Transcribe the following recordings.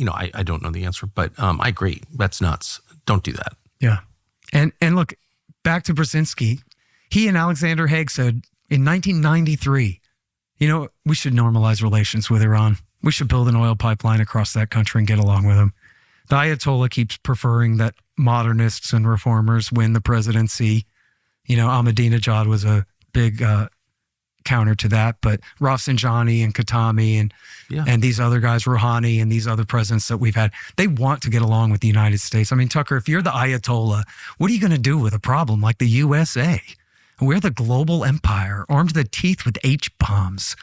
I don't know the answer, but I agree. That's nuts. Don't do that. Yeah. And look, back to Brzezinski. He and Alexander Haig said in 1993, we should normalize relations with Iran. We should build an oil pipeline across that country and get along with them. The Ayatollah keeps preferring that modernists and reformers win the presidency. Ahmadinejad was a big counter to that, but Rafsanjani and Khatami and these other guys, Rouhani and these other presidents that we've had, they want to get along with the United States. I mean, Tucker, if you're the Ayatollah, what are you going to do with a problem like the USA? We're the global empire, armed to the teeth with H-bombs.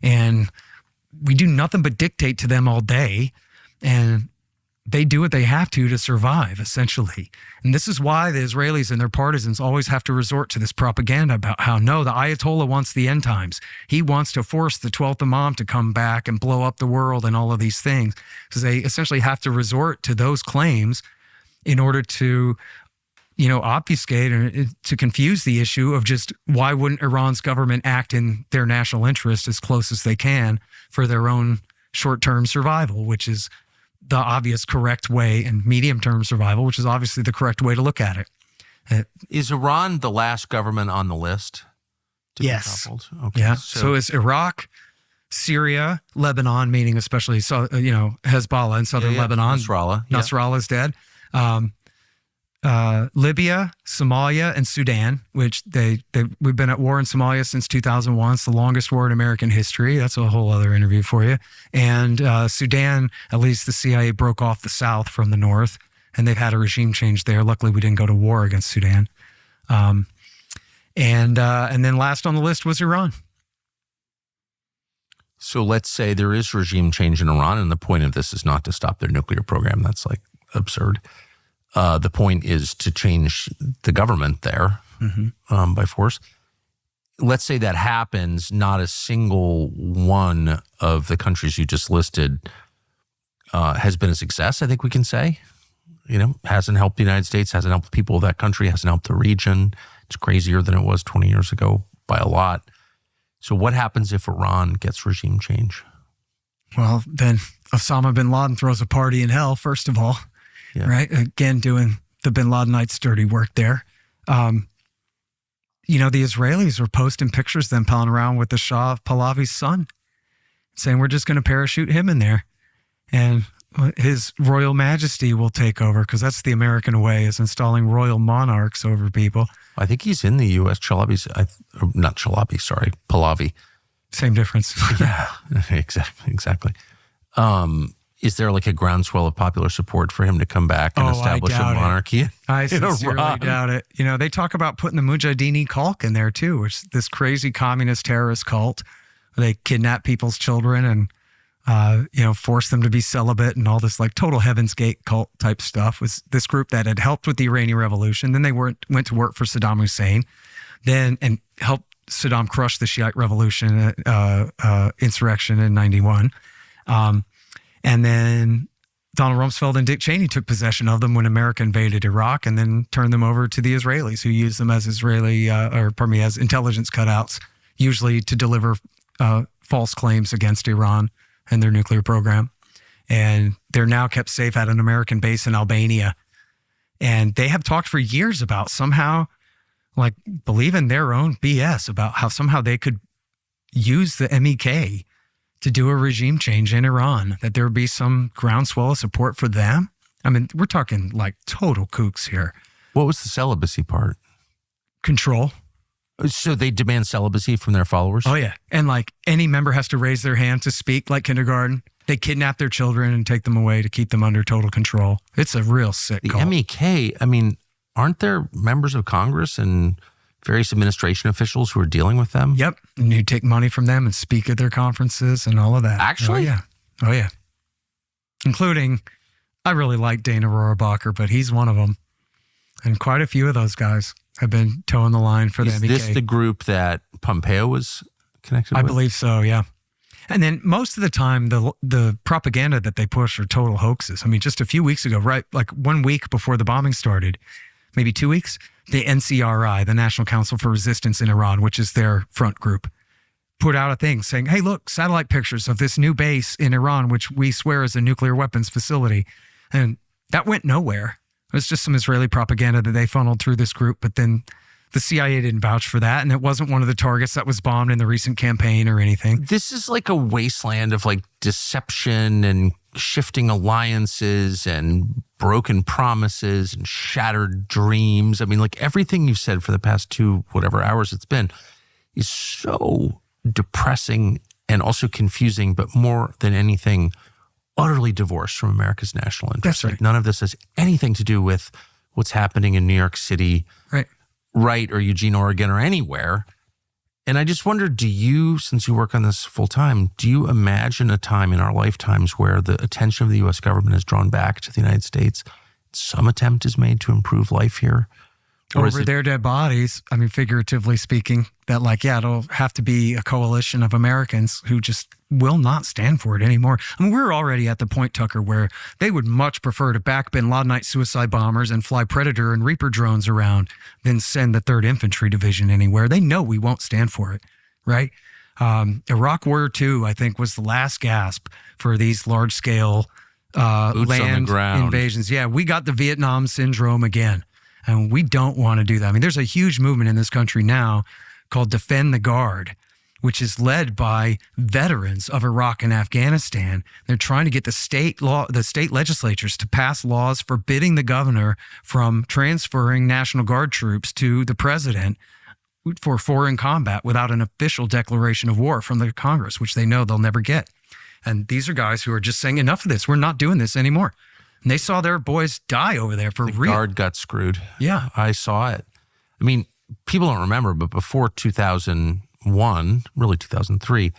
And we do nothing but dictate to them all day. And they do what they have to survive, essentially. And this is why the Israelis and their partisans always have to resort to this propaganda about how, no, the Ayatollah wants the end times. He wants to force the 12th Imam to come back and blow up the world and all of these things. Because they essentially have to resort to those claims in order to obfuscate and to confuse the issue of just why wouldn't Iran's government act in their national interest as close as they can for their own short-term survival, which is the obvious correct way, and medium-term survival, which is obviously the correct way to look at it. Is Iran the last government on the list to yes. be toppled? Okay. Yeah. So it's Iraq, Syria, Lebanon, meaning especially Hezbollah in southern Lebanon. Nasrallah. Nasrallah is dead. Libya, Somalia, and Sudan, which we've been at war in Somalia since 2001. It's the longest war in American history. That's a whole other interview for you. And Sudan, at least the CIA broke off the south from the north, and they've had a regime change there. Luckily, we didn't go to war against Sudan. And then last on the list was Iran. So let's say there is regime change in Iran, and the point of this is not to stop their nuclear program. That's absurd. The point is to change the government there by force. Let's say that happens. Not a single one of the countries you just listed has been a success, I think we can say. Hasn't helped the United States, hasn't helped the people of that country, hasn't helped the region. It's crazier than it was 20 years ago by a lot. So what happens if Iran gets regime change? Well, then Osama bin Laden throws a party in hell, first of all. Yeah. Right? Again, doing the bin Ladenites' dirty work there. The Israelis were posting pictures of them palling around with the Shah of Pahlavi's son, saying, we're just going to parachute him in there. And his royal majesty will take over, because that's the American way, is installing royal monarchs over people. I think he's in the U.S. Pahlavi. Same difference. Yeah, exactly. Is there a groundswell of popular support for him to come back and establish a monarchy? I sincerely doubt it. They talk about putting the Mujahideen-e-Khalq in there too, which is this crazy communist terrorist cult. They kidnap people's children and, force them to be celibate and all this total Heaven's Gate cult type stuff. Was this group that had helped with the Iranian Revolution. Then they went to work for Saddam Hussein, and helped Saddam crush the Shiite revolution, insurrection in 91. And then Donald Rumsfeld and Dick Cheney took possession of them when America invaded Iraq, and then turned them over to the Israelis, who used them as as intelligence cutouts, usually to deliver false claims against Iran and their nuclear program. And they're now kept safe at an American base in Albania. And they have talked for years about somehow, believing their own BS about how somehow they could use the MEK to do a regime change in Iran, that there would be some groundswell of support for them. I mean, we're talking total kooks here. What was the celibacy part? Control. So they demand celibacy from their followers? Oh, yeah. And any member has to raise their hand to speak like kindergarten. They kidnap their children and take them away to keep them under total control. It's a real sick cult. The MEK, aren't there members of Congress and various administration officials who are dealing with them? Yep. And you take money from them and speak at their conferences and all of that. Actually? Oh, yeah. Including, I really like Dana Rohrabacher, but he's one of them. And quite a few of those guys have been towing the line for the MEK. Is this the group that Pompeo was connected with? I believe so, yeah. And then most of the time, the propaganda that they push are total hoaxes. Just a few weeks ago, right, 1 week before the bombing started, maybe 2 weeks, the NCRI, the National Council for Resistance in Iran, which is their front group, put out a thing saying, hey, look, satellite pictures of this new base in Iran, which we swear is a nuclear weapons facility. And that went nowhere. It was just some Israeli propaganda that they funneled through this group. But then the CIA didn't vouch for that. And it wasn't one of the targets that was bombed in the recent campaign or anything. This is like a wasteland of like deception and shifting alliances and broken promises and shattered dreams. I mean, like everything you've said for the past 2 whatever hours it's been is so depressing and also confusing, but more than anything, utterly divorced from America's national interest. That's right. Like none of this has anything to do with what's happening in New York City, right, or Eugene, Oregon, or anywhere. And I just wonder, do you, since you work on this full time, do you imagine a time in our lifetimes where the attention of the U.S. government is drawn back to the United States? Some attempt is made to improve life here? Or over their dead bodies, I mean, figuratively speaking, that like, yeah, it'll have to be a coalition of Americans who just will not stand for it anymore. I mean, we're already at the point, Tucker, where they would much prefer to back bin Ladenite suicide bombers and fly Predator and Reaper drones around than send the 3rd Infantry Division anywhere. They know we won't stand for it, right? Iraq War II, I think, was the last gasp for these large-scale land invasions. Yeah, we got the Vietnam syndrome again. And we don't want to do that. I mean, there's a huge movement in this country now called Defend the Guard, which is led by veterans of Iraq and Afghanistan. They're trying to get the state legislatures to pass laws forbidding the governor from transferring National Guard troops to the president for foreign combat without an official declaration of war from the Congress, which they know they'll never get. And these are guys who are just saying, enough of this. We're not doing this anymore. And they saw their boys die over there for real. The Guard got screwed. Yeah. I saw it. I mean, people don't remember, but before 2001, really 2003,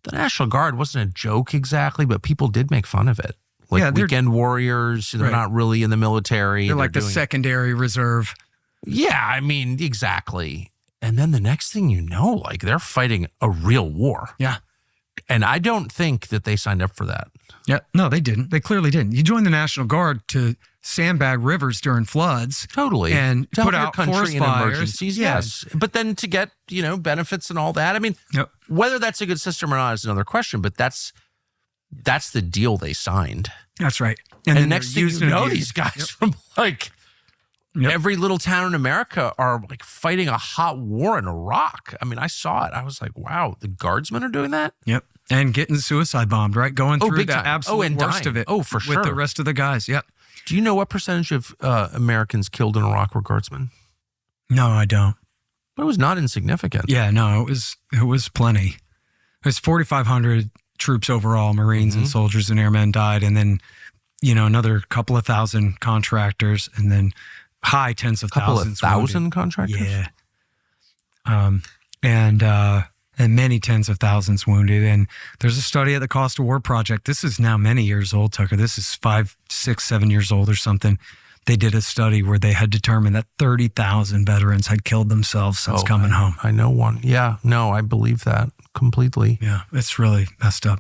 the National Guard wasn't a joke exactly, but people did make fun of it. Like weekend warriors, they're not really in the military. They're like the secondary reserve. Yeah, I mean, exactly. And then the next thing you know, like they're fighting a real war. Yeah. And I don't think that they signed up for that. Yeah, no, they didn't. They clearly didn't. You joined the National Guard to sandbag rivers during floods. Totally. And to put help out your country forest in fires. Emergencies, yes. But then to get, benefits and all that. I mean, whether that's a good system or not is another question, but that's the deal they signed. That's right. And next thing you know, these guys from every little town in America are like fighting a hot war in Iraq. I mean, I saw it. I was like, wow, the Guardsmen are doing that? Yep. And getting suicide bombed, right? Going through the time. absolute worst of it. Oh, for sure. With the rest of the guys. Yep. Do you know what percentage of Americans killed in Iraq were Guardsmen? No, I don't. But it was not insignificant. Yeah, no, it was plenty. It was 4,500 troops overall, Marines and soldiers and airmen died. And then, another couple of thousand contractors and then high tens of thousands. Couple of thousand contractors? Yeah. And many tens of thousands wounded. And there's a study at the Cost of War Project. This is now many years old, Tucker. This is 5, 6, 7 years old or something. They did a study where they had determined that 30,000 veterans had killed themselves since coming home. I know one. Yeah, no, I believe that completely. Yeah, it's really messed up.